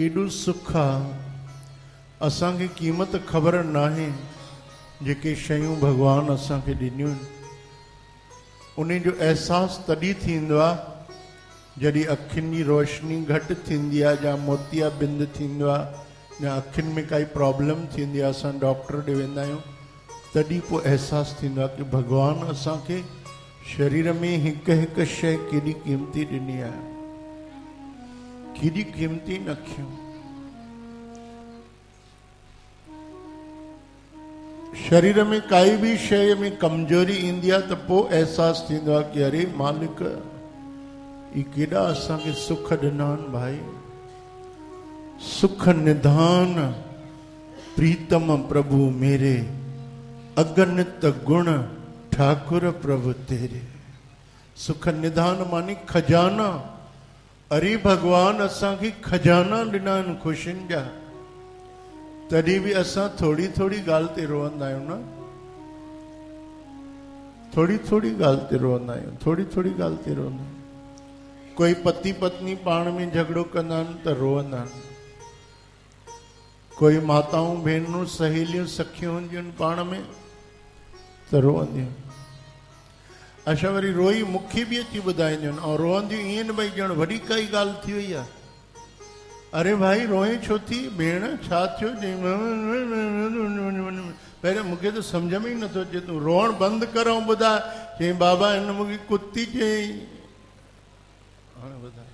केॾो सुख आहे। असांखे क़ीमत ख़बर नाहे जेके शयूं भॻवानु असांखे ॾिनियूं आहिनि, उन जो अहसासु तॾहिं थींदो आहे जॾहिं अखियुनि जी रोशनी घटि थींदी आहे, या मोतियाबिंद थींदो आहे, या अखियुनि में काई प्रॉब्लम थींदी आहे, असां डॉक्टर ॾे वेंदा आहियूं, तॾहिं पोइ अहसासु थींदो आहे की भॻवानु असांखे शरीर में हिकु हिकु शइ केॾी क़ीमती ॾिनी आहे, केॾी क़ीमती नखियूं। शरीर में काई बि शइ में कमज़ोरी ईंदी आहे त पोइ अहसासु थींदो आहे की अरे मालिक ई केॾा असांखे सुख ॾिना आहिनि भाई। सुख निधान प्रीतम प्रभु मेरे, अगणित गुण ठाकुर प्रभु तेरे। सुख निधान मानी खजाना। अरे भगवान असांखे खजाना ॾिना आहिनि ख़ुशियुनि जा, तॾहिं बि असां थोरी थोरी ॻाल्हि ते रोअंदा आहियूं न, थोरी थोरी ॻाल्हि ते रोअंदा आहियूं, थोरी थोरी ॻाल्हि ते रोअंदा आहियूं। कोई पति पत्नी पाण में झगड़ो कंदा आहिनि त रोअंदा आहिनि, कोई माताऊं भेनरूं सहेलियूं सखियूं हूंदियूं आहिनि पाण में त रोअंदियूं। अच्छा वरी रोई मूंखे बि अची ॿुधाईंदियूं आहिनि, ऐं रोअंदियूं ईअं न भई ॼण वॾी काई ॻाल्हि थी वई आहे। अरे भाई रोए छो थी भेण, छा थियो? पहिरियों मूंखे त सम्झ में ई नथो अचे, तूं रोअण बंदि कर ऐं ॿुधाए। चई बाबा हिन मूंखे कुती चयईं। हाणे ॿुधाए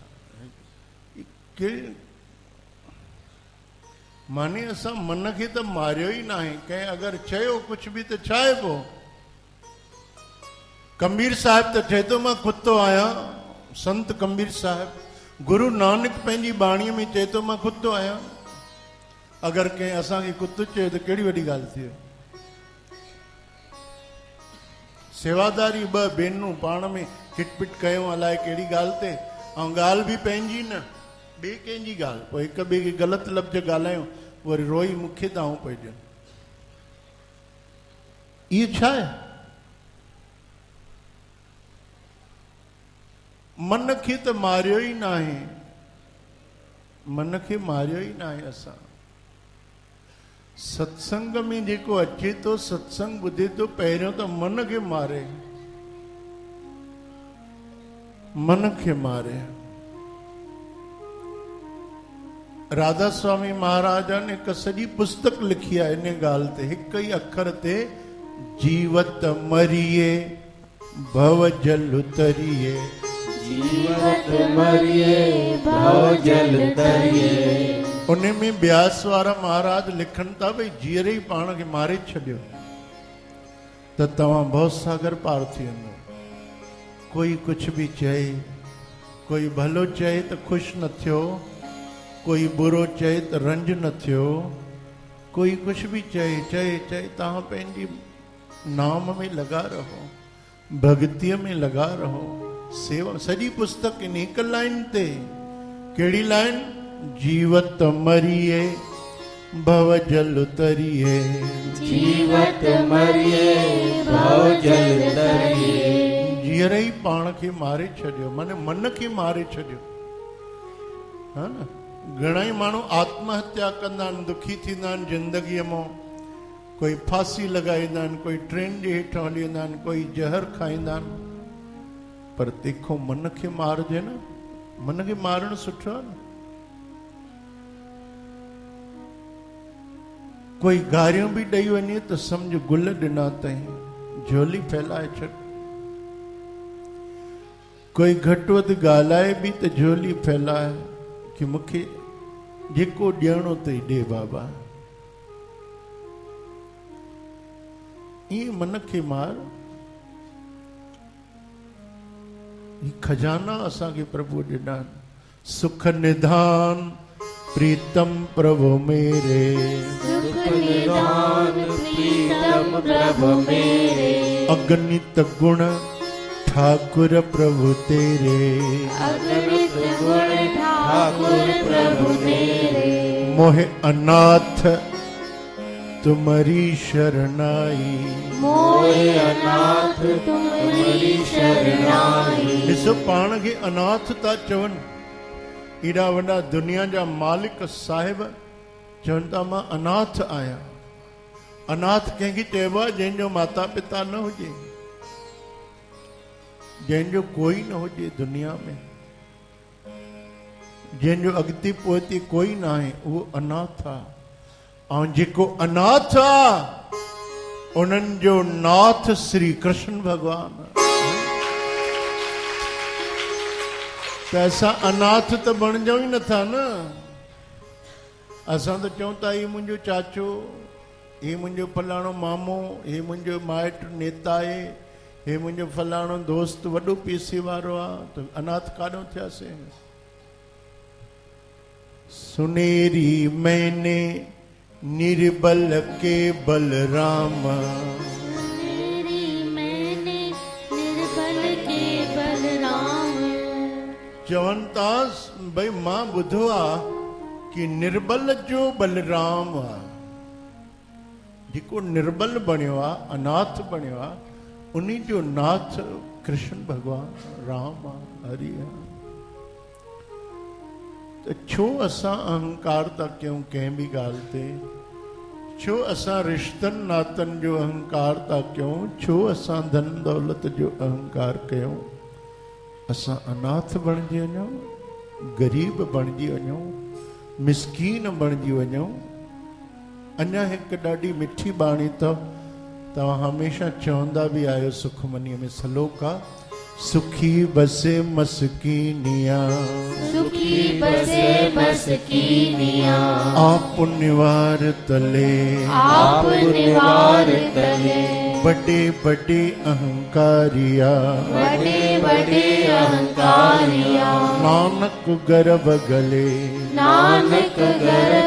माने असां मन खे त मारियो ई न आहे, कंहिं अगरि चयो कुझु बि त छा आहे पोइ? कबीर साहिब त चए थो मां कुतो आहियां, संत कबीर साहिब। गुरु नानक पंहिंजी बाणीअ में चए थो मां कुतो आहियां। अगरि कंहिं असांखे कुतो चयो त कहिड़ी वॾी ॻाल्हि थी? सेवादारी ॿ भेनरूं पाण में खिटपिट कयूं अलाए कहिड़ी ॻाल्हि ते, ऐं ॻाल्हि बि पंहिंजी न ॿिए कंहिंजी ॻाल्हि, पोइ हिक ॿिए खे ग़लति लफ़्ज़ ॻाल्हायूं, वरी रोई मूंखे त आऊं पइजनि। इहो छा आहे? मन खे त मारियो ई न आहे, मन खे मारियो ई न आहे। असां सत्संग में जेको अचे थो, सत्संग ॿुधे थो, पहिरियों त मन खे मारे, मन खे मारे। राधा स्वामी महाराज ने हिकु सॼी पुस्तक लिखी आहे इन ॻाल्हि ते, हिकु ई अखर ते, जीवत मरिए भव जल उतरिए, जीवत मरिए भव जल तरिए। उन में ब्यास वारा महाराज लिखनि था भई जीअर ई पाण खे मारे छॾियो त तव्हां भव सागर पार थी वेंदो। कोई कुझु बि चए, कोई भलो चए त ख़ुशि न थियो, कोई बुरो चए त रंज न थियो, कोई कुझु बि चए चए चए, तव्हां पंहिंजी नाम में लॻा रहो, भक्तीअ में लॻा रहो, सेवा। सॼी पुस्तक इन हिकु लाइन ते, कहिड़ी लाइन? जीवत मरिए भव जल तरिए, जीवत मरिए भव जल तरिए। जीअर ई पाण खे मारे छॾियो, माने मन खे मारे छॾियो, हा न। घणा ई माण्हू आत्महत्या कंदा आहिनि, दुखी थींदा आहिनि ज़िंदगीअ मां, कोई फांसी लॻाईंदा आहिनि, कोई ट्रेन जे हेठां हली वेंदा आहिनि, कोई ज़हर खाईंदा आहिनि। पर तंहिंखां मन खे मारजे न, मन खे मारणु सुठो आहे न। कोई गारियूं बि ॾेई वञे त सम्झ गुल ॾिना अथई, झोली फैलाए छॾ। कोई घटि वधि ॻाल्हाए बि त झोली फैलाए कि मूंखे जेको ॾियणो अथई ॾे बाबा। ईअं मन खे मार। ही खजाना असांखे प्रभु ॾिना आहिनि। सुख निधान प्रीतम प्रभु मेरे, सुख निधान प्रीतम प्रभु मेरे। अगणित गुण ठाकुर प्रभु तेरे, अगणित गुण ठाकुर प्रभु मेरे। मोहे अनाथ तुम्हारी शरणाई, मोहे अनाथ तुम्हारी शरणाई। ॾिसो पाण खे अनाथ था चवनि, एॾा वॾा दुनिया जा मालिक साहिब चवनि था मां अनाथ आहियां। अनाथ कंहिंखे चइबो आहे? जंहिंजो माता पिता न हुजे, जंहिंजो कोई न हुजे दुनिया में, जंहिंजो अॻिते पोइते कोई न आहे, उहो अनाथ आहे। ऐं जेको अनाथ आहे उन्हनि जो नाथ श्री कृष्ण भॻवान। त असां अनाथ त बणिजूं ई नथा न। असां त चऊं था हीउ मुंहिंजो चाचो, हीउ मुंहिंजो फलाणो मामो, हीउ मुंहिंजो माइट नेता आहे, हीउ मुंहिंजो फलाणो दोस्त वॾो पैसे वारो आहे। त अनाथ काॾों थियासीं? सुनेरी मैंने निर्बल के बलराम, चवनि था भई मां ॿुधो आहे कि निर्बल जो बलराम आहे। जेको निर्बल बणियो आहे, अनाथ बणियो आहे, उन्हीं जो नाथ कृष्ण भगवान राम आहे, हरि आहे। त छो असां अहंकार था कयूं कंहिं बि ॻाल्हि ते? छो असां रिश्तनि नातनि जो अहंकार था कयूं? छो असां धन दौलत जो अहंकार कयूं? असां अनाथ बणिजी वञूं, ग़रीब बणिजी वञूं, मिसकीन बणिजी वञूं। अञा हिकु ॾाढी मिठी बाणी अथव, तव्हां हमेशह चवंदा बि आहियो सुखमनीअ में सलोक आहे, सुखी बसे मस्कीनिया, सुखी बसे मस्कीनिया, आप निवार तले, आप निवार तले, बड़े बड़े अहंकारिया, बड़े बड़े अहंकारिया, नानक गर्भ गले, नानक गर्भ